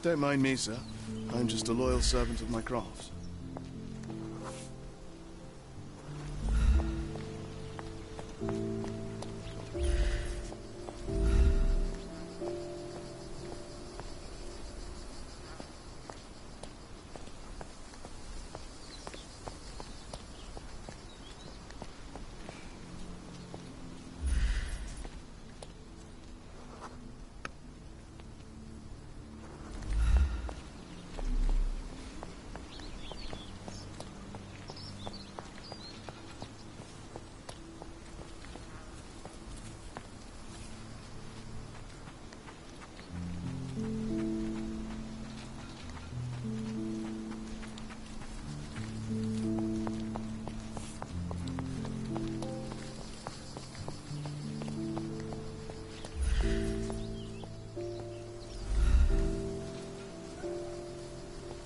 Don't mind me, sir. I'm just a loyal servant of my craft.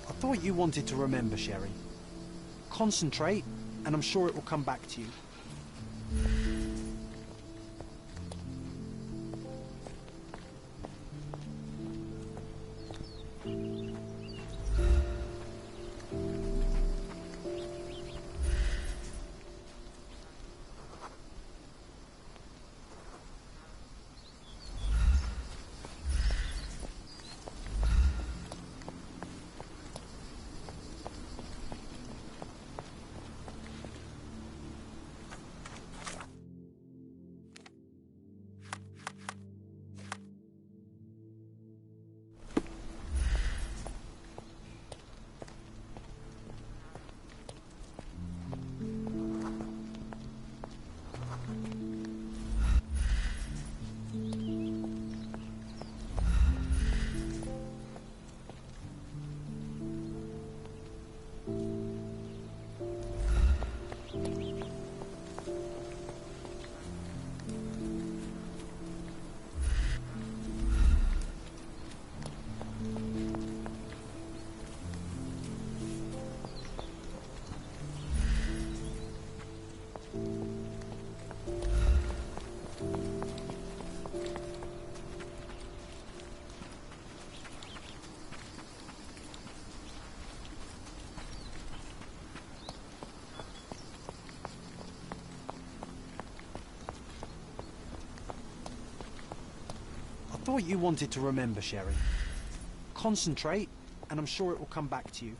I thought you wanted to remember, Sherry. Concentrate, and I'm sure it will come back to you. I thought you wanted to remember, Sherry. Concentrate, and I'm sure it will come back to you.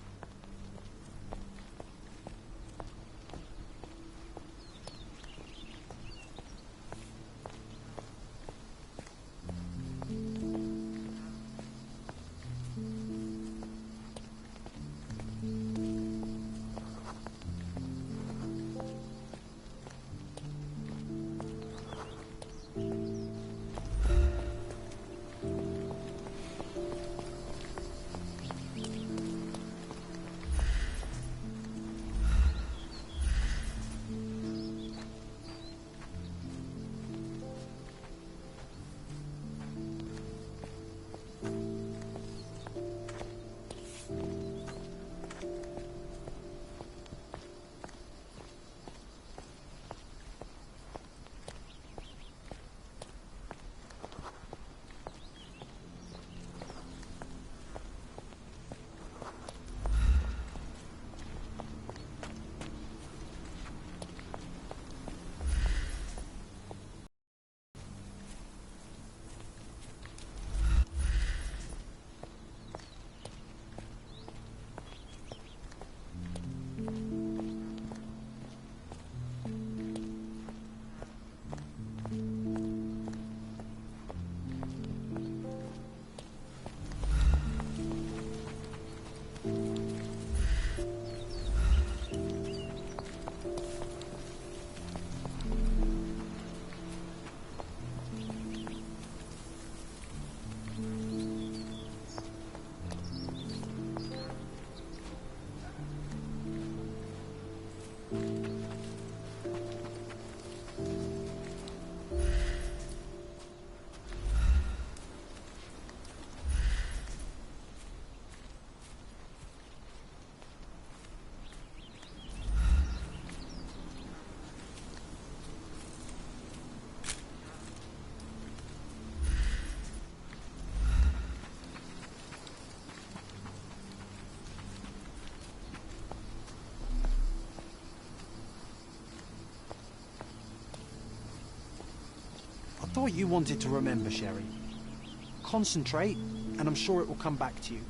thought you wanted to remember, Sherry. Concentrate, and I'm sure it will come back to you.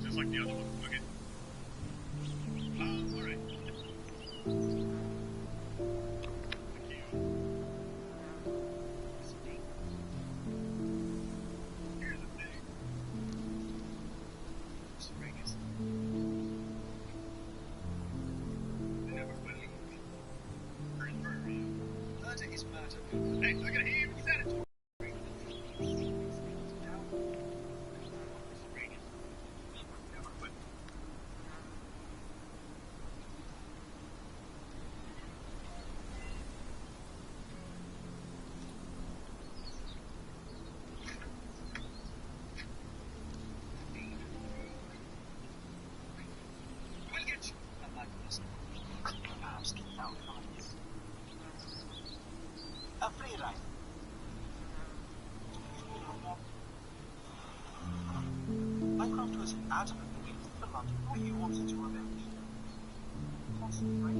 Just like the other one. Okay. Alright. Thank you. Here's the thing. Vegas. They never quit anymore. Pretty murder. Murder is murder. Hey, I gotta hear you. He's at it. Mycroft was adamant that we took the London what you wanted to revenge. Concentrate.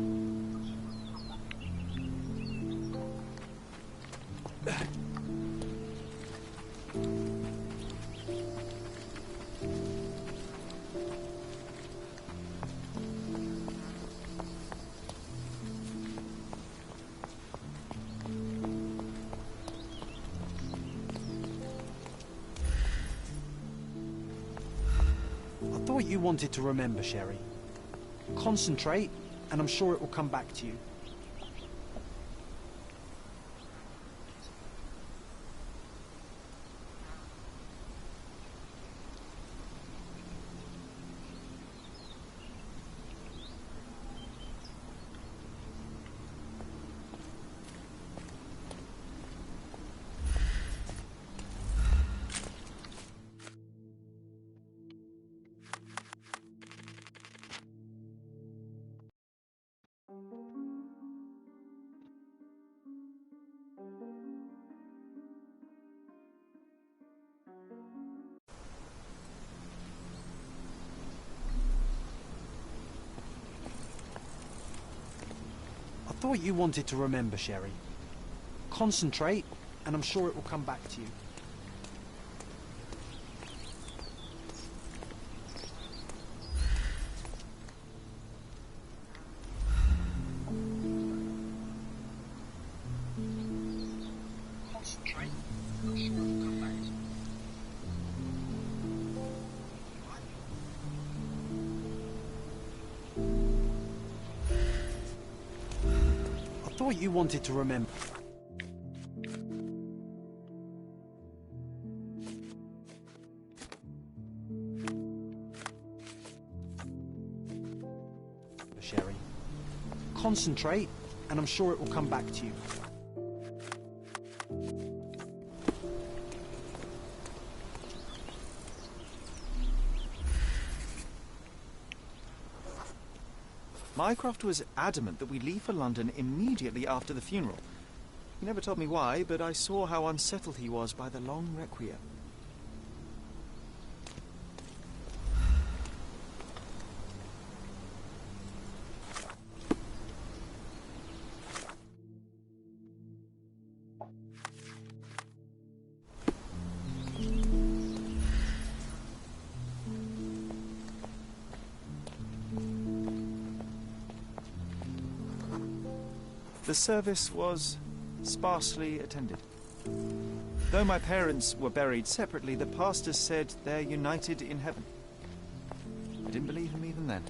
thought you wanted to remember, Sherry. Concentrate, and I'm sure it will come back to you. I thought you wanted to remember, Sherry. Concentrate, and I'm sure it will come back to you. Concentrate. I'm sure it will come back to you. I thought you wanted to remember. Sherry. Concentrate, and I'm sure it will come back to you. Mycroft was adamant that we leave for London immediately after the funeral. He never told me why, but I saw how unsettled he was by the long requiem. The service was sparsely attended. Though my parents were buried separately, the pastors said they're united in heaven. I didn't believe him even then.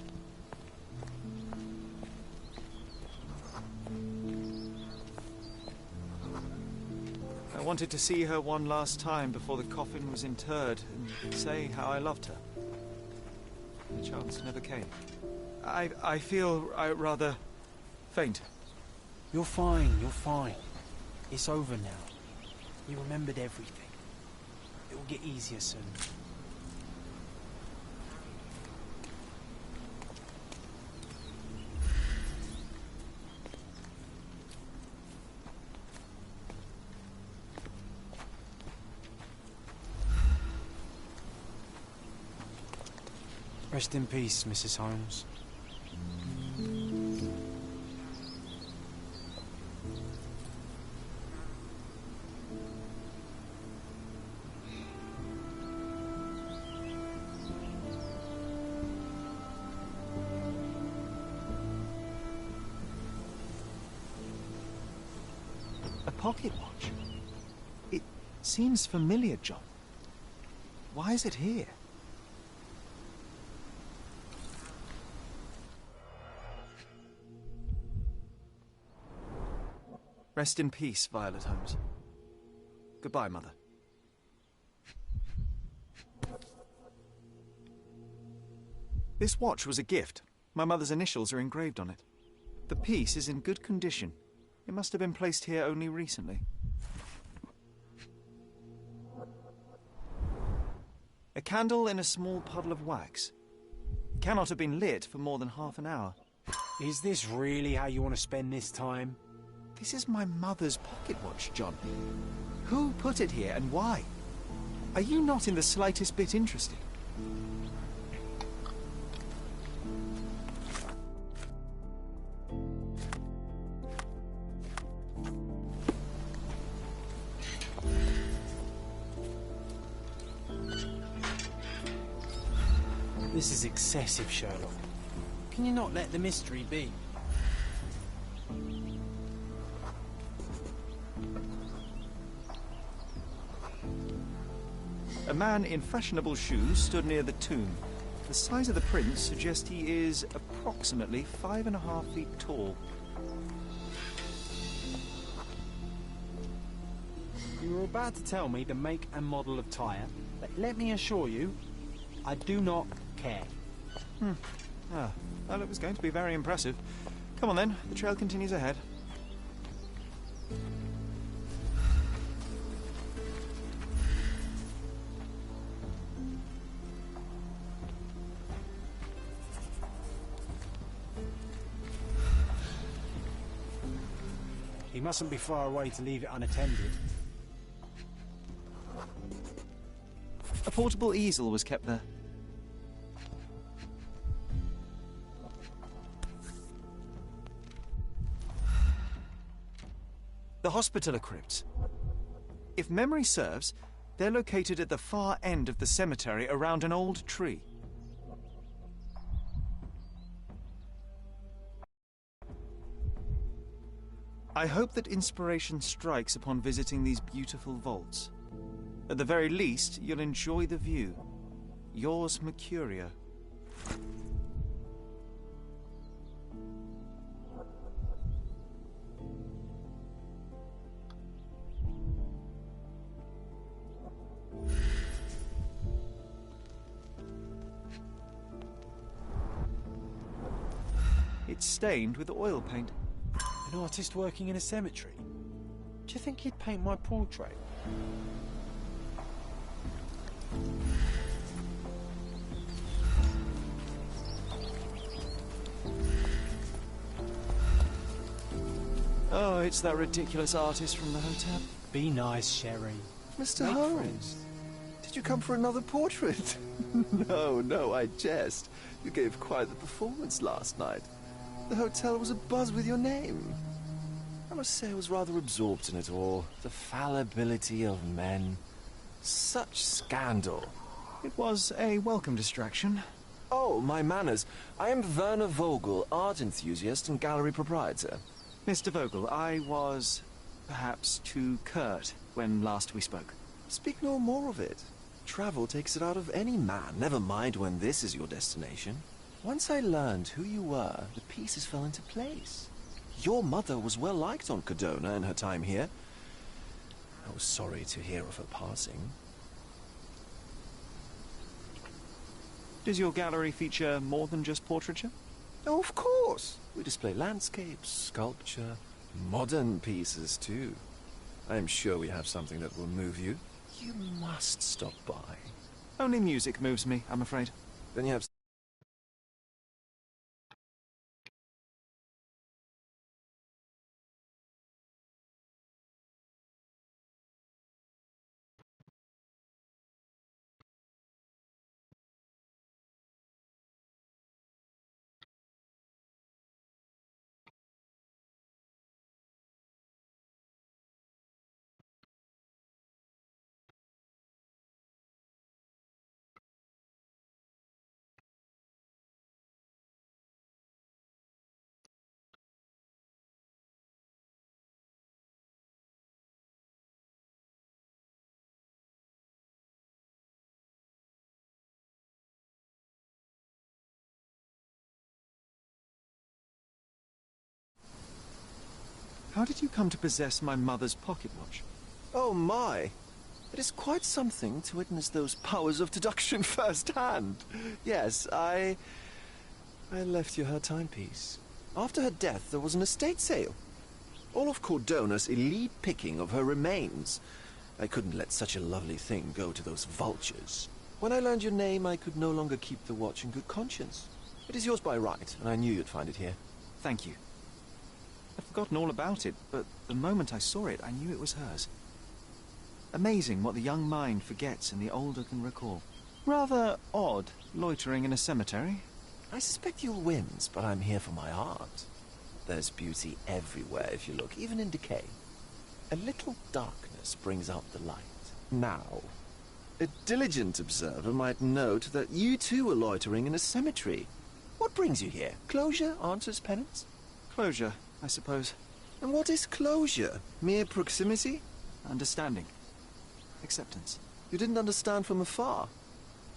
I wanted to see her one last time before the coffin was interred and say how I loved her. The chance never came. I feel rather faint. You're fine, you're fine. It's over now. You remembered everything. It will get easier soon. Rest in peace, Mrs. Holmes. A pocket watch? It seems familiar, John. Why is it here? Rest in peace, Violet Holmes. Goodbye, Mother. This watch was a gift. My mother's initials are engraved on it. The piece is in good condition. It must have been placed here only recently. A candle in a small puddle of wax. It cannot have been lit for more than half an hour. Is this really how you want to spend this time? This is my mother's pocket watch, John. Who put it here and why? Are you not in the slightest bit interested? This is excessive, Sherlock. Can you not let the mystery be? A man in fashionable shoes stood near the tomb. The size of the prints suggests he is approximately 5.5 feet tall. You were about to tell me the make and model of tyre, but let me assure you, I do not care. Well, it was going to be very impressive. Come on then, the trail continues ahead. He mustn't be far away to leave it unattended. A portable easel was kept there. The hospitaller crypts. If memory serves, they're located at the far end of the cemetery around an old tree. I hope that inspiration strikes upon visiting these beautiful vaults. At the very least, you'll enjoy the view. Yours, Mercurio. It's stained with oil paint. An artist working in a cemetery? Do you think he'd paint my portrait? Oh, it's that ridiculous artist from the hotel. Be nice, Sherry. Mr. Make Holmes, friends. did you come for another portrait? No, I jest. You gave quite the performance last night. The hotel was abuzz with your name. I must say I was rather absorbed in it all. The fallibility of men. Such scandal. It was a welcome distraction. Oh, my manners. I am Werner Vogel, art enthusiast and gallery proprietor. Mr. Vogel, I was perhaps too curt when last we spoke. Speak no more of it. Travel takes it out of any man, never mind when this is your destination. Once I learned who you were, the pieces fell into place. Your mother was well liked on Cadona in her time here. I was sorry to hear of her passing. Does your gallery feature more than just portraiture? Oh, of course. We display landscapes, sculpture, modern pieces too. I am sure we have something that will move you. You must stop by. Only music moves me, I'm afraid. Then you have... How did you come to possess my mother's pocket watch? Oh my! It is quite something to witness those powers of deduction firsthand. Yes, I left you her timepiece. After her death, there was an estate sale. All of Cordona's elite picking of her remains. I couldn't let such a lovely thing go to those vultures. When I learned your name, I could no longer keep the watch in good conscience. It is yours by right, and I knew you'd find it here. Thank you. I'd forgotten all about it, but the moment I saw it, I knew it was hers. Amazing what the young mind forgets and the older can recall. Rather odd, loitering in a cemetery. I suspect you'll wins, but I'm here for my art. There's beauty everywhere if you look, even in decay. A little darkness brings out the light. Now, a diligent observer might note that you too are loitering in a cemetery. What brings you here? Closure answers penance? Closure, I suppose. And what is closure? Mere proximity? Understanding. Acceptance. You didn't understand from afar.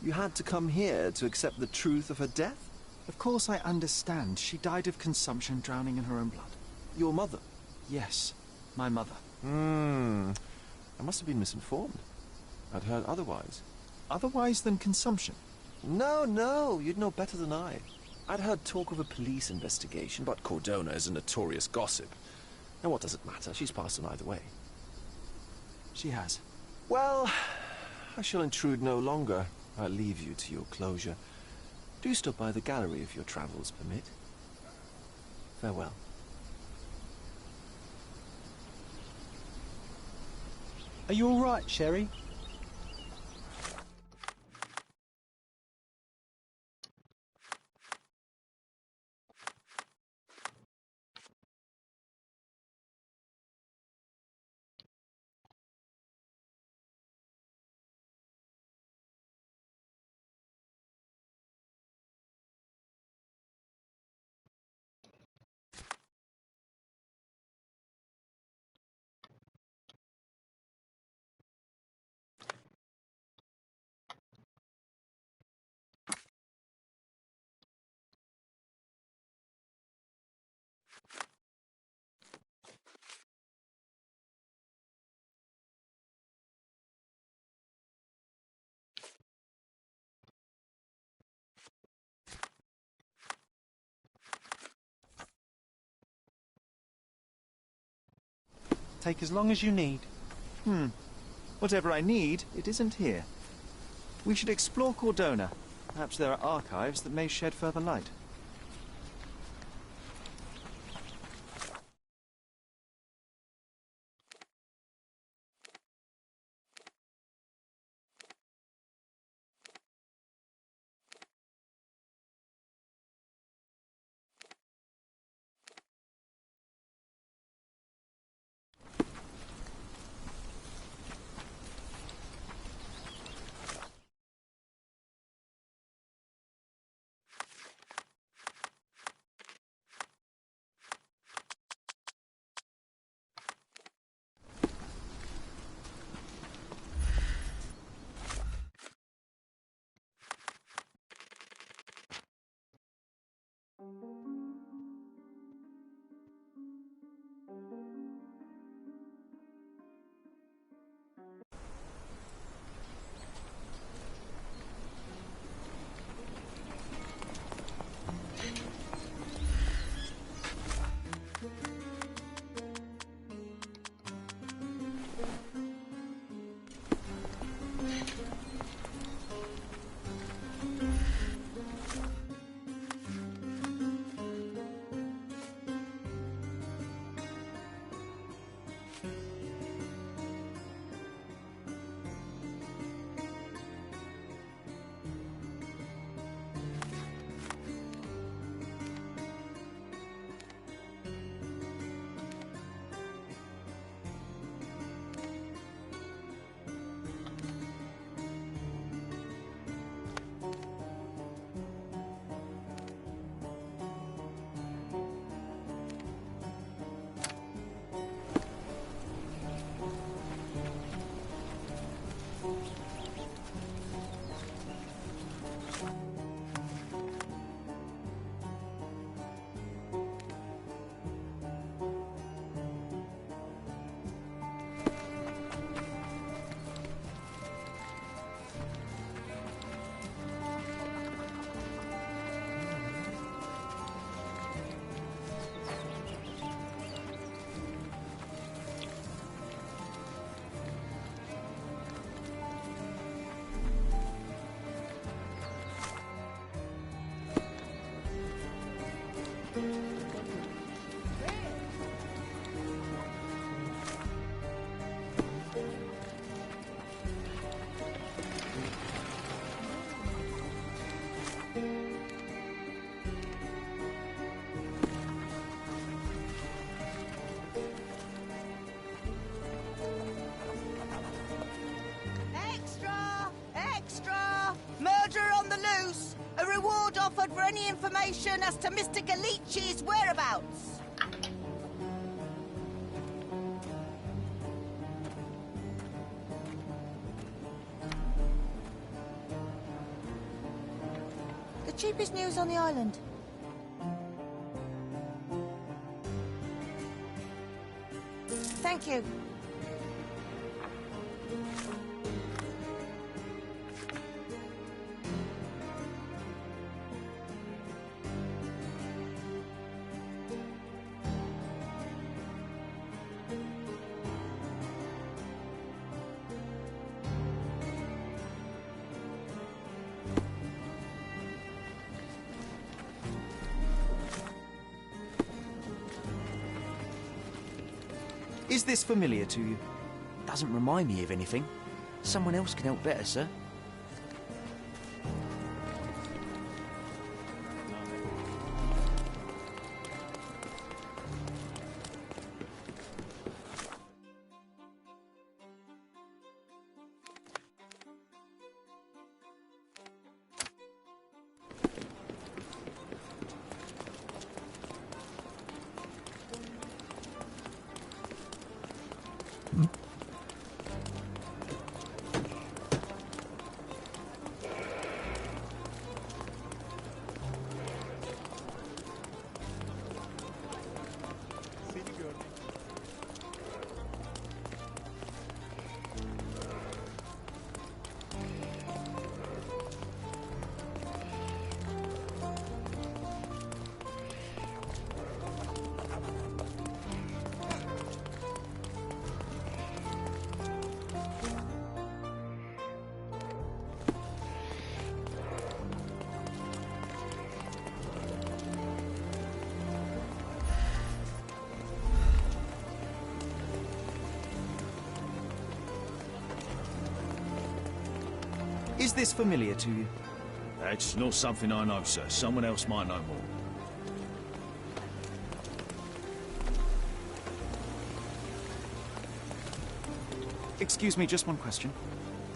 You had to come here to accept the truth of her death? Of course I understand. She died of consumption, drowning in her own blood. Your mother? Yes, my mother. I must have been misinformed. I'd heard otherwise. Otherwise than consumption? No, you'd know better than I. I'd heard talk of a police investigation, but Cordona is a notorious gossip. And what does it matter? She's passed on either way. She has. Well, I shall intrude no longer. I'll leave you to your closure. Do stop by the gallery if your travels permit. Farewell. Are you all right, Sherry? Take as long as you need. Whatever I need, it isn't here. We should explore Cordona. Perhaps there are archives that may shed further light. offered for any information as to Mr. Galici's whereabouts. cheapest news on the island. Thank you. Is this familiar to you? Doesn't remind me of anything. Someone else can help better, sir. Is this familiar to you? That's not something I know, sir. Someone else might know more. Excuse me, just one question.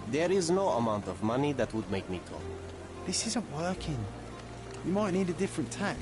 There is no amount of money that would make me talk. This isn't working. You might need a different tack.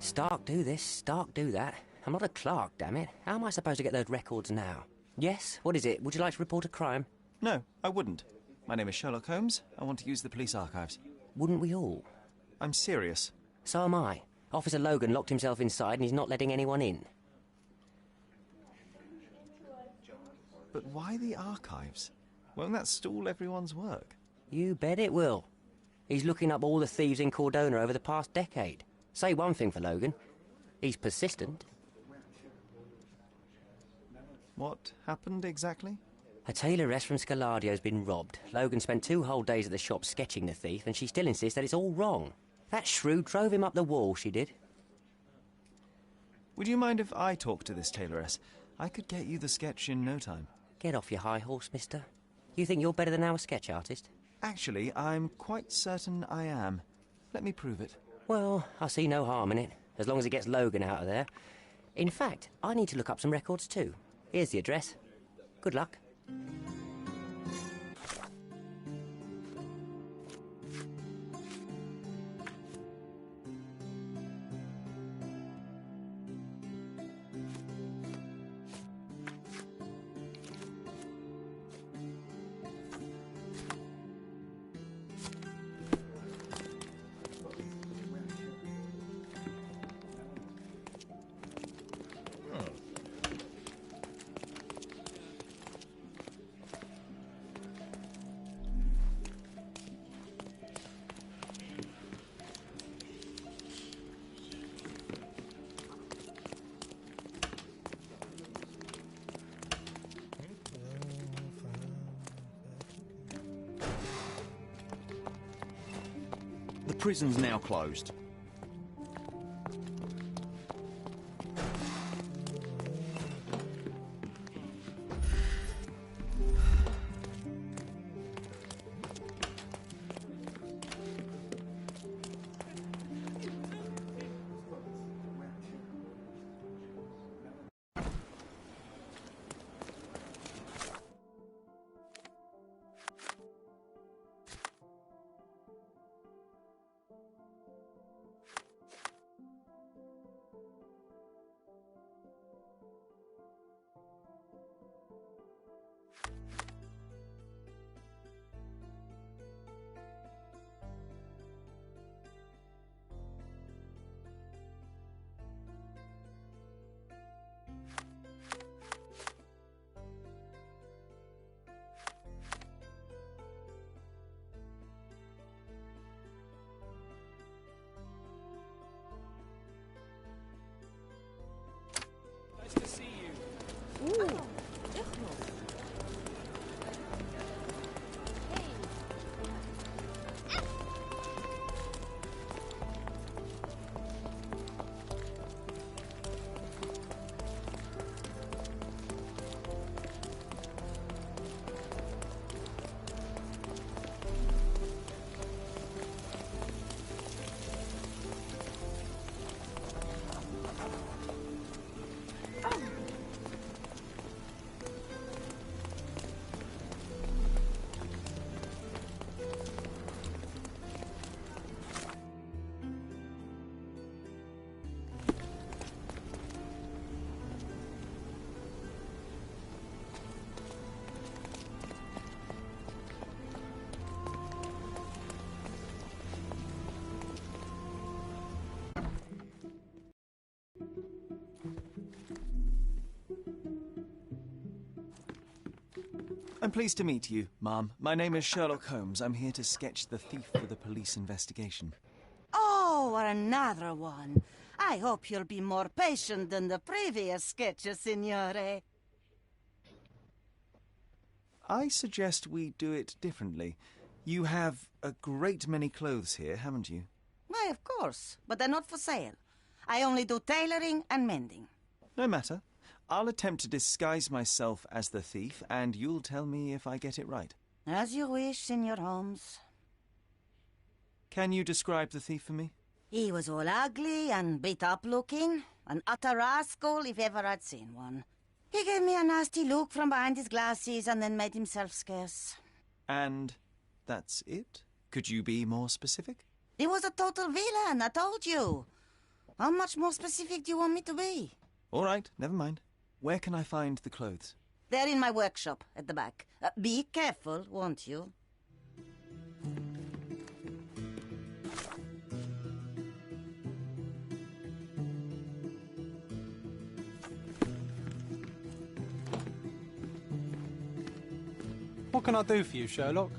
Stark do this, Stark do that. I'm not a clerk, damn it. How am I supposed to get those records now? Yes? What is it? Would you like to report a crime? No, I wouldn't. My name is Sherlock Holmes. I want to use the police archives. Wouldn't we all? I'm serious. So am I. Officer Logan locked himself inside and he's not letting anyone in. But why the archives? Won't that stall everyone's work? You bet it will. He's looking up all the thieves in Cordona over the past decade. Say one thing for Logan. He's persistent. What happened exactly? A tailoress from Scaladio's been robbed. Logan spent 2 whole days at the shop sketching the thief, and she still insists that it's all wrong. That shrew drove him up the wall, she did. Would you mind if I talk to this tailoress? I could get you the sketch in no time. Get off your high horse, mister. You think you're better than our sketch artist? Actually, I'm quite certain I am. Let me prove it. Well, I see no harm in it, as long as it gets Logan out of there. In fact, I need to look up some records too. Here's the address. Good luck. prison's now closed. Nice to see you. I'm pleased to meet you, Ma'am. My name is Sherlock Holmes. I'm here to sketch the thief for the police investigation. Oh, another one. I hope you'll be more patient than the previous sketches, Signore. I suggest we do it differently. You have a great many clothes here, haven't you? Why, of course, but they're not for sale. I only do tailoring and mending. No matter. I'll attempt to disguise myself as the thief, and you'll tell me if I get it right. As you wish, Signor Holmes. Can you describe the thief for me? He was all ugly and beat-up looking. An utter rascal if ever I'd seen one. He gave me a nasty look from behind his glasses and then made himself scarce. And that's it? Could you be more specific? He was a total villain, I told you. How much more specific do you want me to be? All right, never mind. Where can I find the clothes? They're in my workshop at the back. Be careful, won't you? What can I do for you, Sherlock?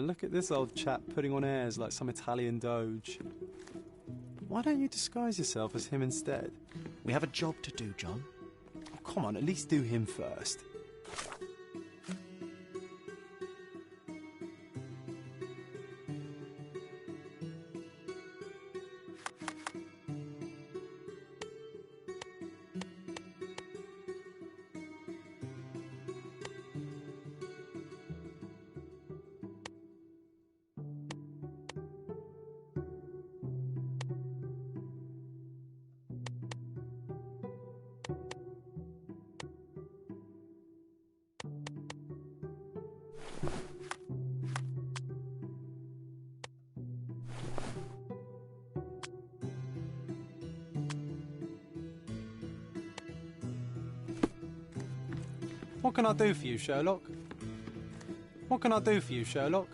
Look at this old chap putting on airs like some Italian doge. Why don't you disguise yourself as him instead? We have a job to do, John. Oh, come on, at least do him first. What can I do for you, Sherlock? What can I do for you, Sherlock?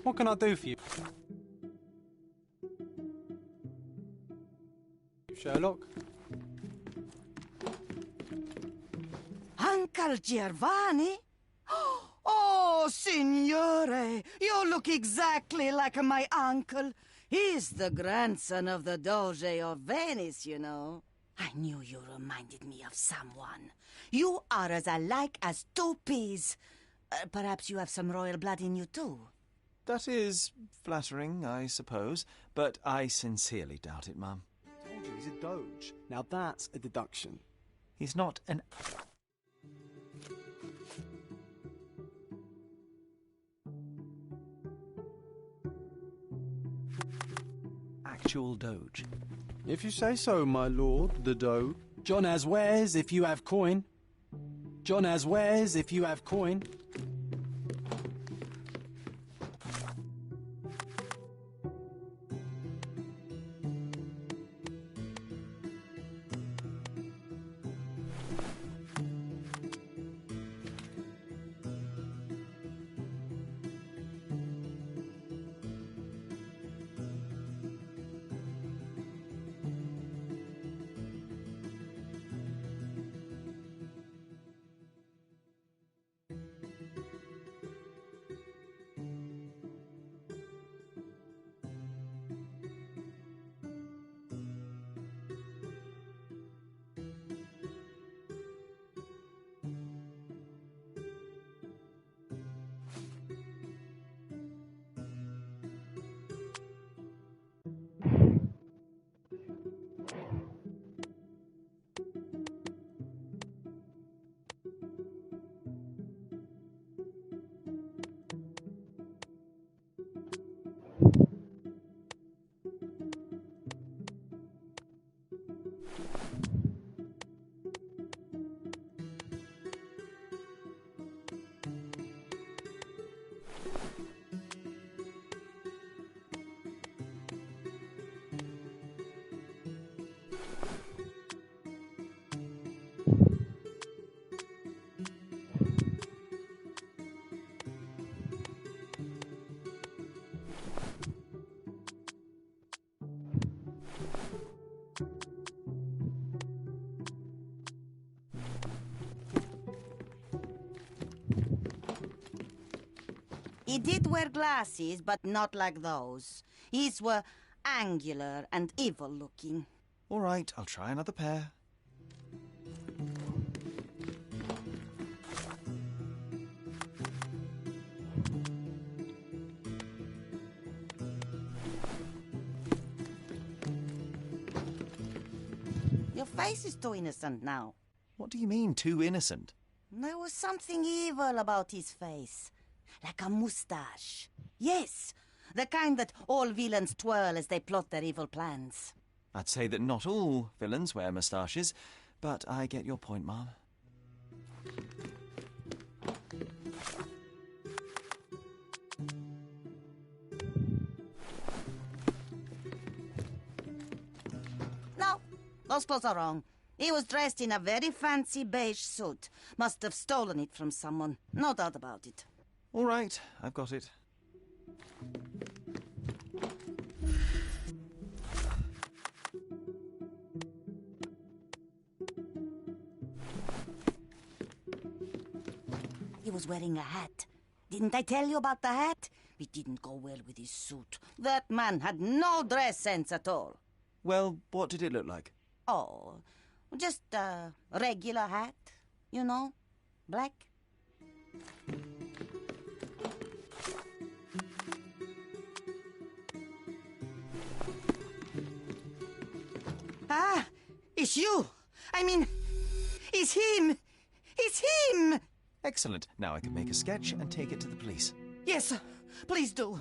What can I do for you, Sherlock? Uncle Giovanni? Oh, signore, you look exactly like my uncle. He's the grandson of the Doge of Venice, you know. I knew you reminded me of someone. You are as alike as two peas. Perhaps you have some royal blood in you, too. That is flattering, I suppose, but I sincerely doubt it, Mum. I told you he's a doge. Now that's a deduction. He's not an actual doge. If you say so, my lord, the doge. John has wares if you have coin. John has wares if you have coin. He did wear glasses, but not like those. His were angular and evil-looking. All right, I'll try another pair. Your face is too innocent now. What do you mean, too innocent? There was something evil about his face. Like a moustache. Yes, the kind that all villains twirl as they plot their evil plans. I'd say that not all villains wear moustaches, but I get your point, Mom. No, those clothes are wrong. He was dressed in a very fancy beige suit. Must have stolen it from someone. No doubt about it. All right, I've got it. He was wearing a hat. Didn't I tell you about the hat? It didn't go well with his suit. That man had no dress sense at all. Well, what did it look like? Oh, just a regular hat, you know, black. Ah, it's you. I mean, it's him. It's him. Excellent. Now I can make a sketch and take it to the police. Yes, please do.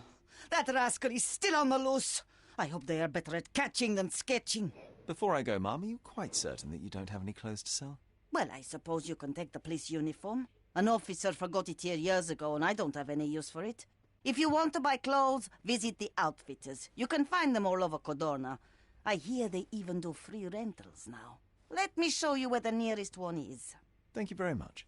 That rascal is still on the loose. I hope they are better at catching than sketching. Before I go, Mum, are you quite certain that you don't have any clothes to sell? Well, I suppose you can take the police uniform. An officer forgot it here years ago, and I don't have any use for it. If you want to buy clothes, visit the outfitters. You can find them all over Codorna. I hear they even do free rentals now. Let me show you where the nearest one is. Thank you very much.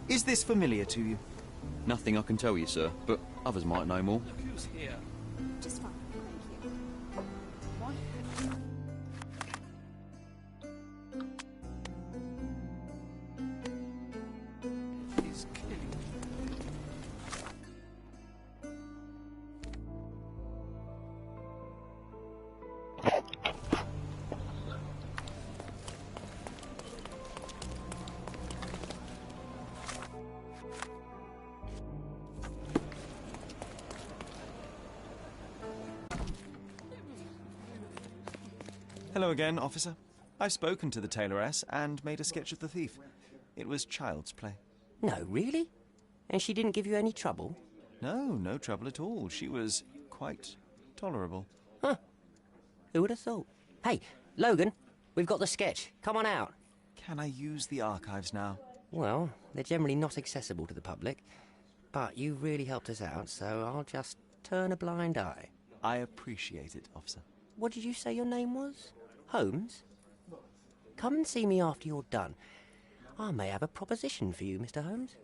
Is this familiar to you? Nothing I can tell you, sir, but others might know more. Look who's here. Just fine, thank you. He's killing me. Hello again, officer. I've spoken to the tailoress and made a sketch of the thief. It was child's play. No, really? And she didn't give you any trouble? No trouble at all. She was quite tolerable. Huh. Who would have thought? Hey, Logan, we've got the sketch. Come on out. Can I use the archives now? Well, they're generally not accessible to the public, but you really helped us out, so I'll just turn a blind eye. I appreciate it, officer. What did you say your name was? Holmes? Come and see me after you're done. I may have a proposition for you, Mr. Holmes.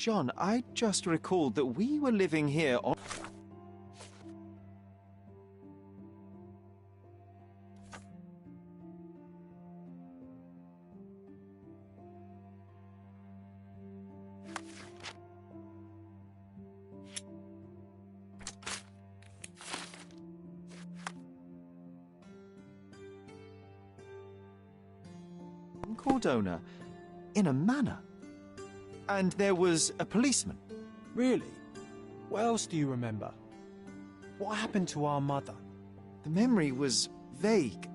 John, I just recalled that we were living here on... Cordona, in a manor. And there was a policeman. Really? What else do you remember? What happened to our mother? The memory was vague,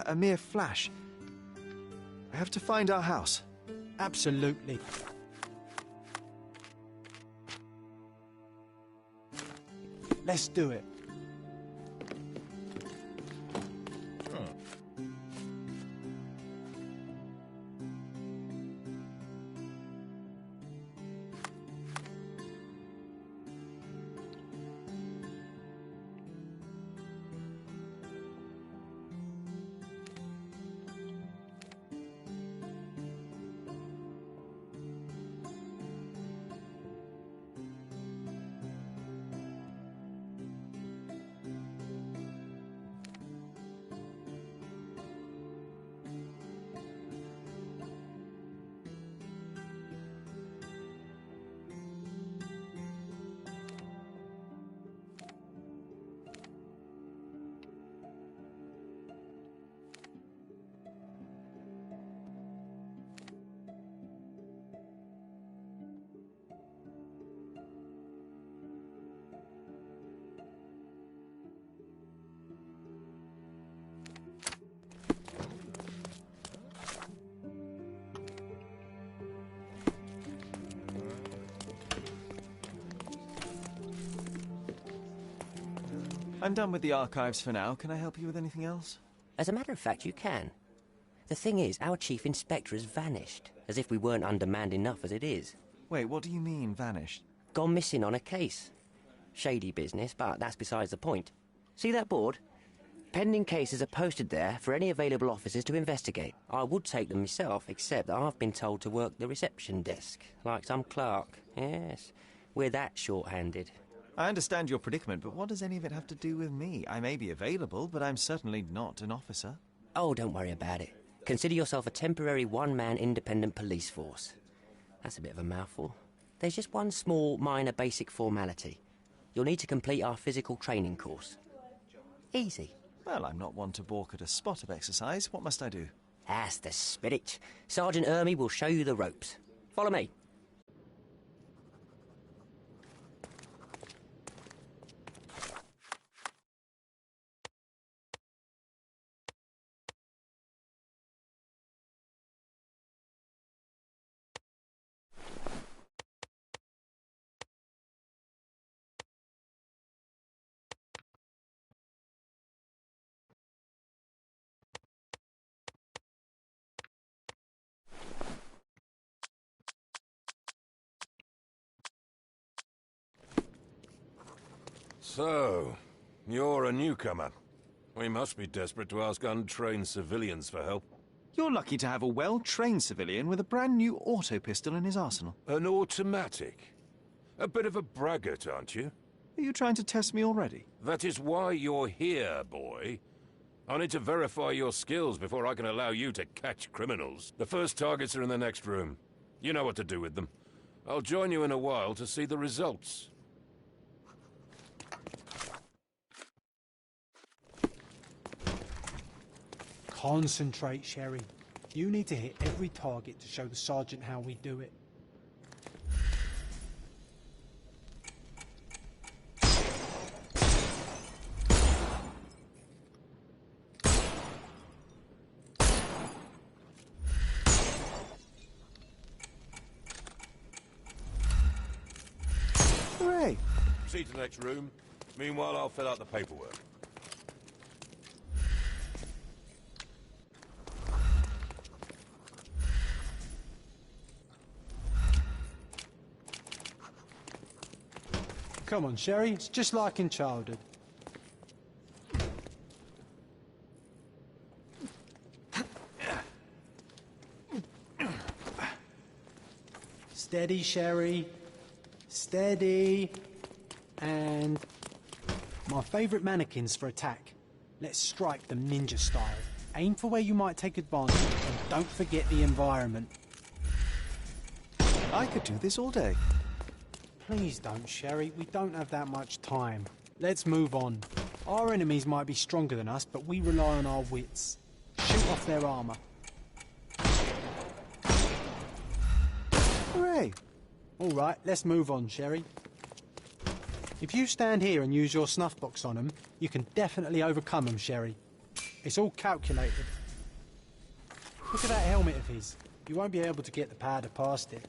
a mere flash. I have to find our house. Absolutely. Let's do it. I'm done with the archives for now. Can I help you with anything else? As a matter of fact, you can. The thing is, our chief inspector has vanished, as if we weren't undermanned enough as it is. Wait, what do you mean, vanished? Gone missing on a case. Shady business, but that's besides the point. See that board? Pending cases are posted there for any available officers to investigate. I would take them myself, except that I've been told to work the reception desk, like some clerk. Yes, we're that short-handed. I understand your predicament, but what does any of it have to do with me? I may be available, but I'm certainly not an officer. Oh, don't worry about it. Consider yourself a temporary one-man independent police force. That's a bit of a mouthful. There's just one small, minor, basic formality. You'll need to complete our physical training course. Easy. Well, I'm not one to balk at a spot of exercise. What must I do? That's the spirit. Sergeant Ermy will show you the ropes. Follow me. So, you're a newcomer. We must be desperate to ask untrained civilians for help. You're lucky to have a well-trained civilian with a brand new auto pistol in his arsenal. An automatic? A bit of a braggart, aren't you? Are you trying to test me already? That is why you're here, boy. I need to verify your skills before I can allow you to catch criminals. The first targets are in the next room. You know what to do with them. I'll join you in a while to see the results. Concentrate, Sherry. You need to hit every target to show the sergeant how we do it. Hooray! Proceed to the next room. Meanwhile, I'll fill out the paperwork. Come on, Sherry. It's just like in childhood. Steady, Sherry. Steady. And my favourite mannequins for attack. Let's strike them ninja style. Aim for where you might take advantage, and don't forget the environment. I could do this all day. Please don't, Sherry. We don't have that much time. Let's move on. Our enemies might be stronger than us, but we rely on our wits. Shoot off their armour. Hooray! All right, let's move on, Sherry. If you stand here and use your snuff box on them, you can definitely overcome them, Sherry. It's all calculated. Look at that helmet of his. You won't be able to get the powder past it.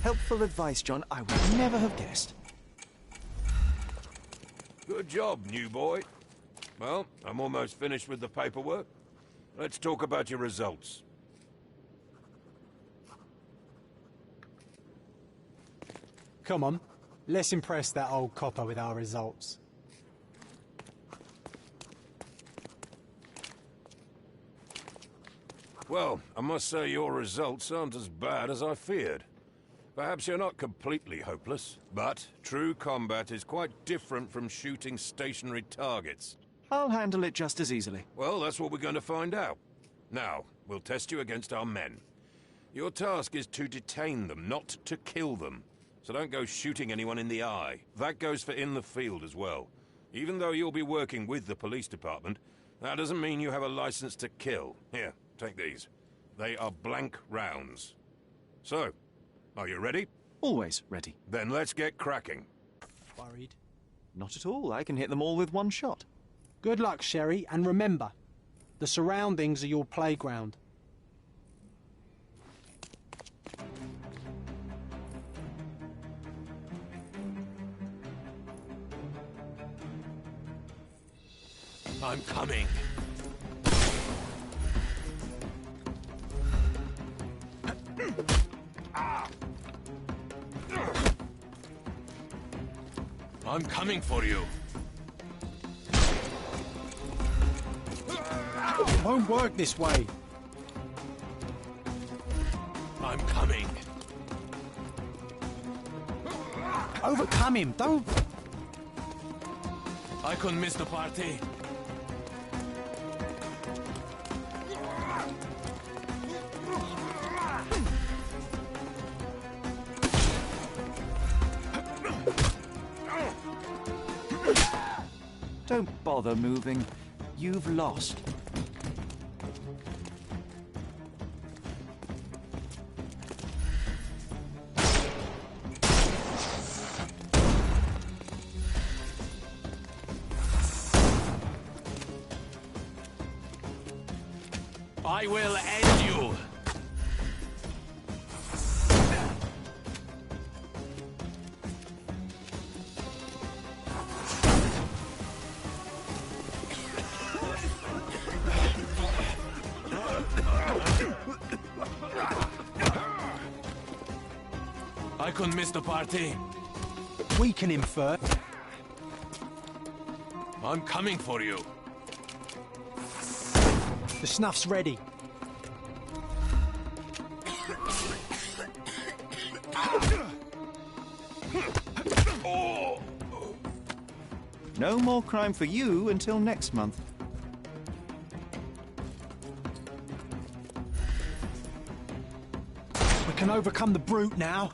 Helpful advice, John. I would never have guessed. Good job, new boy. Well, I'm almost finished with the paperwork. Let's talk about your results. Come on, let's impress that old copper with our results. Well, I must say your results aren't as bad as I feared. Perhaps you're not completely hopeless, but true combat is quite different from shooting stationary targets. I'll handle it just as easily. Well, that's what we're going to find out. Now, we'll test you against our men. Your task is to detain them, not to kill them. So don't go shooting anyone in the eye. That goes for in the field as well. Even though you'll be working with the police department, that doesn't mean you have a license to kill. Here, take these. They are blank rounds. So, are you ready? Always ready. Then let's get cracking. Worried? Not at all. I can hit them all with one shot. Good luck, Sherry, and remember, the surroundings are your playground. I'm coming. I'm coming for you. It won't work this way. I'm coming. Overcome him, don't... I couldn't miss the party. Don't bother moving. You've lost. I will end you. I couldn't miss the party. Weaken him first. I'm coming for you. The snuff's ready. No more crime for you until next month. We can overcome the brute now.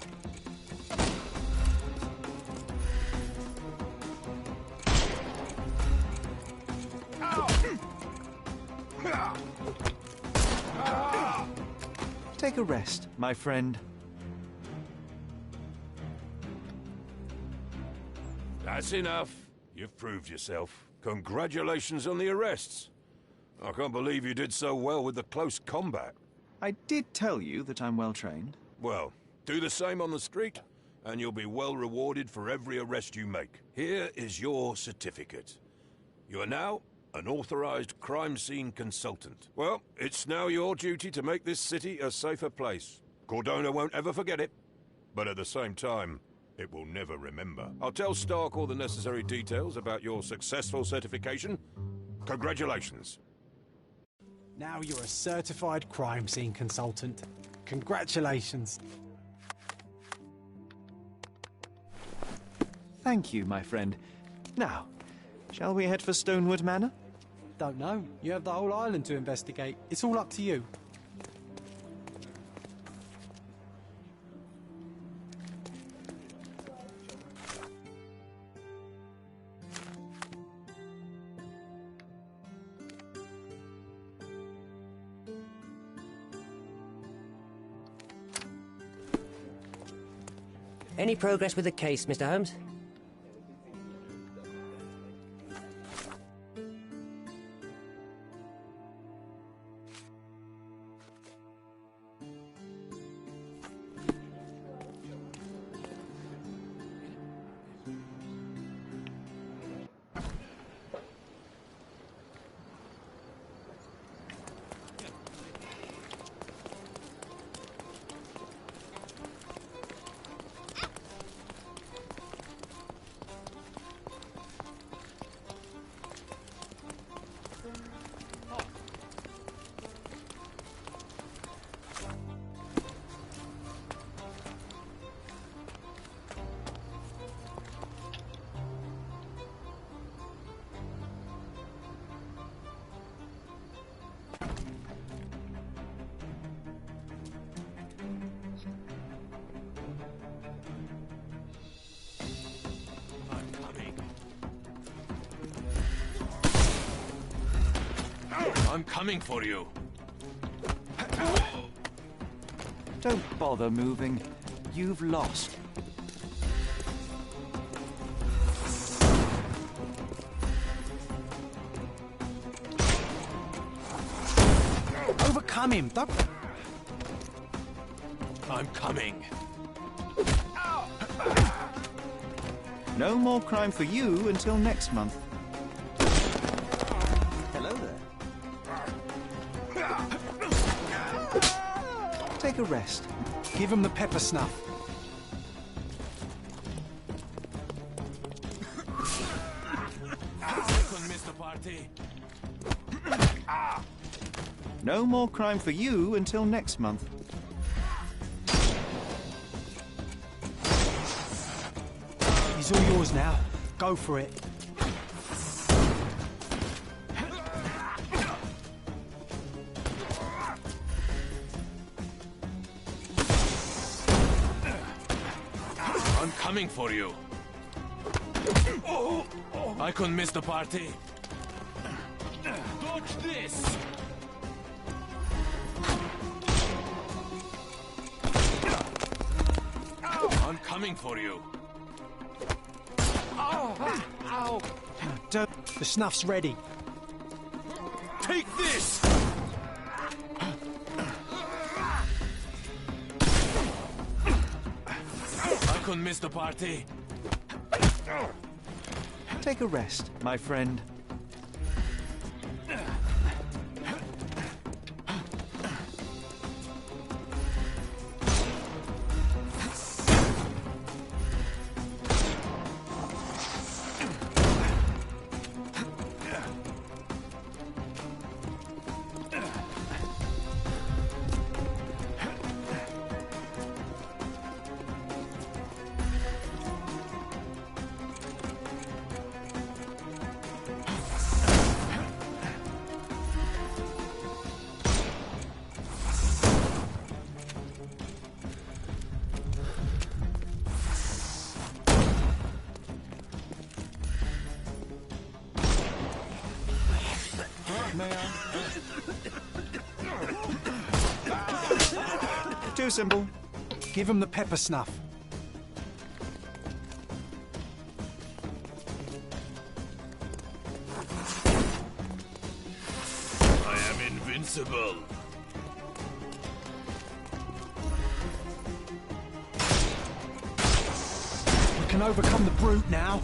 Take a rest, my friend. That's enough. You've proved yourself. Congratulations on the arrests. I can't believe you did so well with the close combat. I did tell you that I'm well trained. Well, do the same on the street, and you'll be well rewarded for every arrest you make. Here is your certificate. You are now an authorized crime scene consultant. Well, it's now your duty to make this city a safer place. Cordona won't ever forget it, but at the same time, it will never remember. I'll tell Stark all the necessary details about your successful certification. Congratulations. Now you're a certified crime scene consultant. Congratulations. Thank you, my friend. Now, shall we head for Stonewood Manor? Don't know. You have the whole island to investigate. It's all up to you. Any progress with the case, Mr. Holmes? I'm coming for you. Don't bother moving. You've lost. Overcome him. Don't... I'm coming. No more crime for you until next month. Hello there. Take a rest. Give him the pepper snuff. Missed the party. No more crime for you until next month. He's all yours now. Go for it. I'm coming for you. I couldn't miss the party. Dodge this! I'm coming for you. Ow! The snuff's ready. Take this! I couldn't miss the party. Take a rest, my friend. May I? Too simple. Give him the pepper snuff. I am invincible. We can overcome the brute now.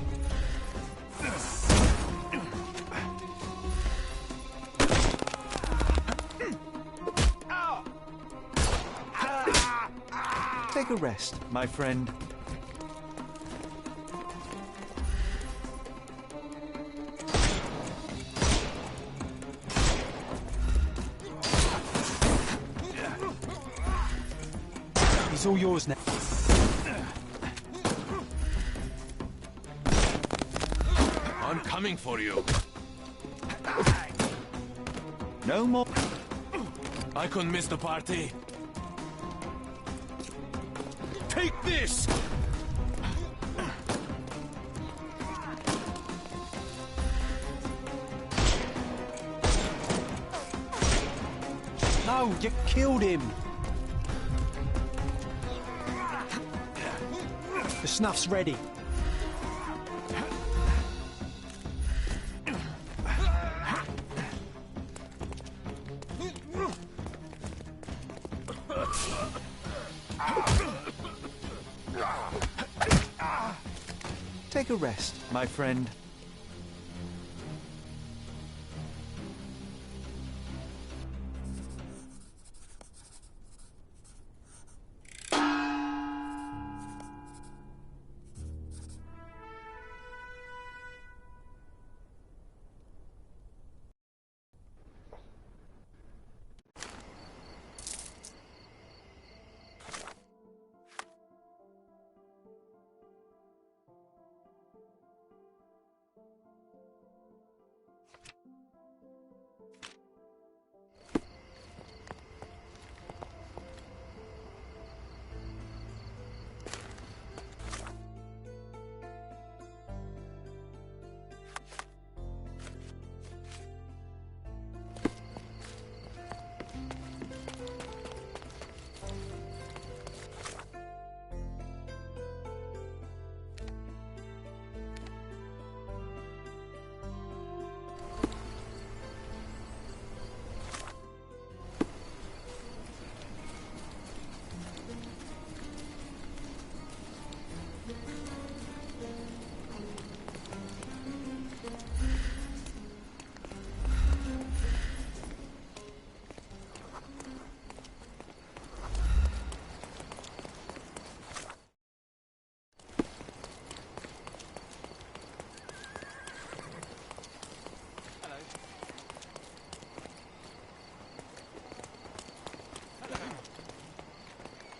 Take a rest, my friend. He's all yours now. I'm coming for you. No more. I couldn't miss the party. Take this! No, you killed him. The snuff's ready. Take a rest, my friend.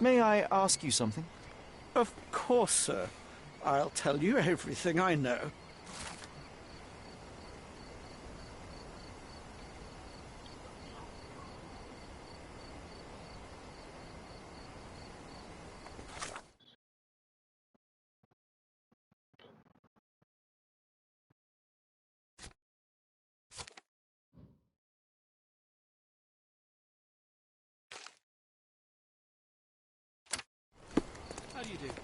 May I ask you something? Of course, sir. I'll tell you everything I know. How do you do?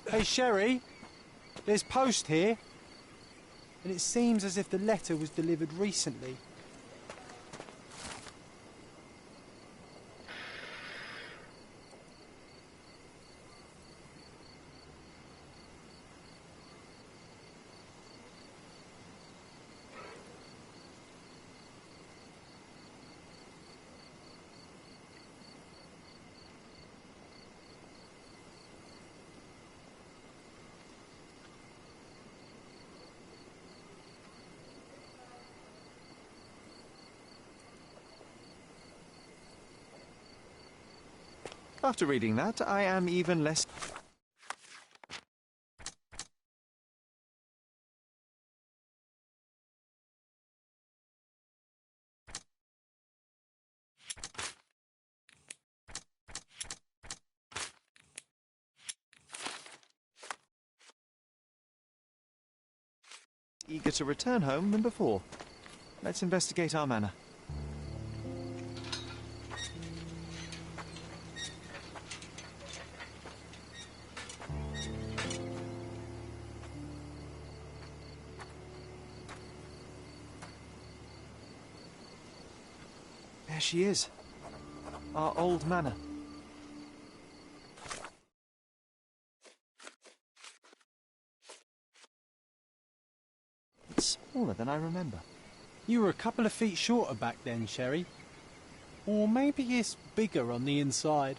Hey, Sherry, there's post here, and it seems as if the letter was delivered recently. After reading that, I am even less... eager to return home than before. Let's investigate our manor. There she is. Our old manor. It's smaller than I remember. You were a couple of feet shorter back then, Sherry. Or maybe it's bigger on the inside.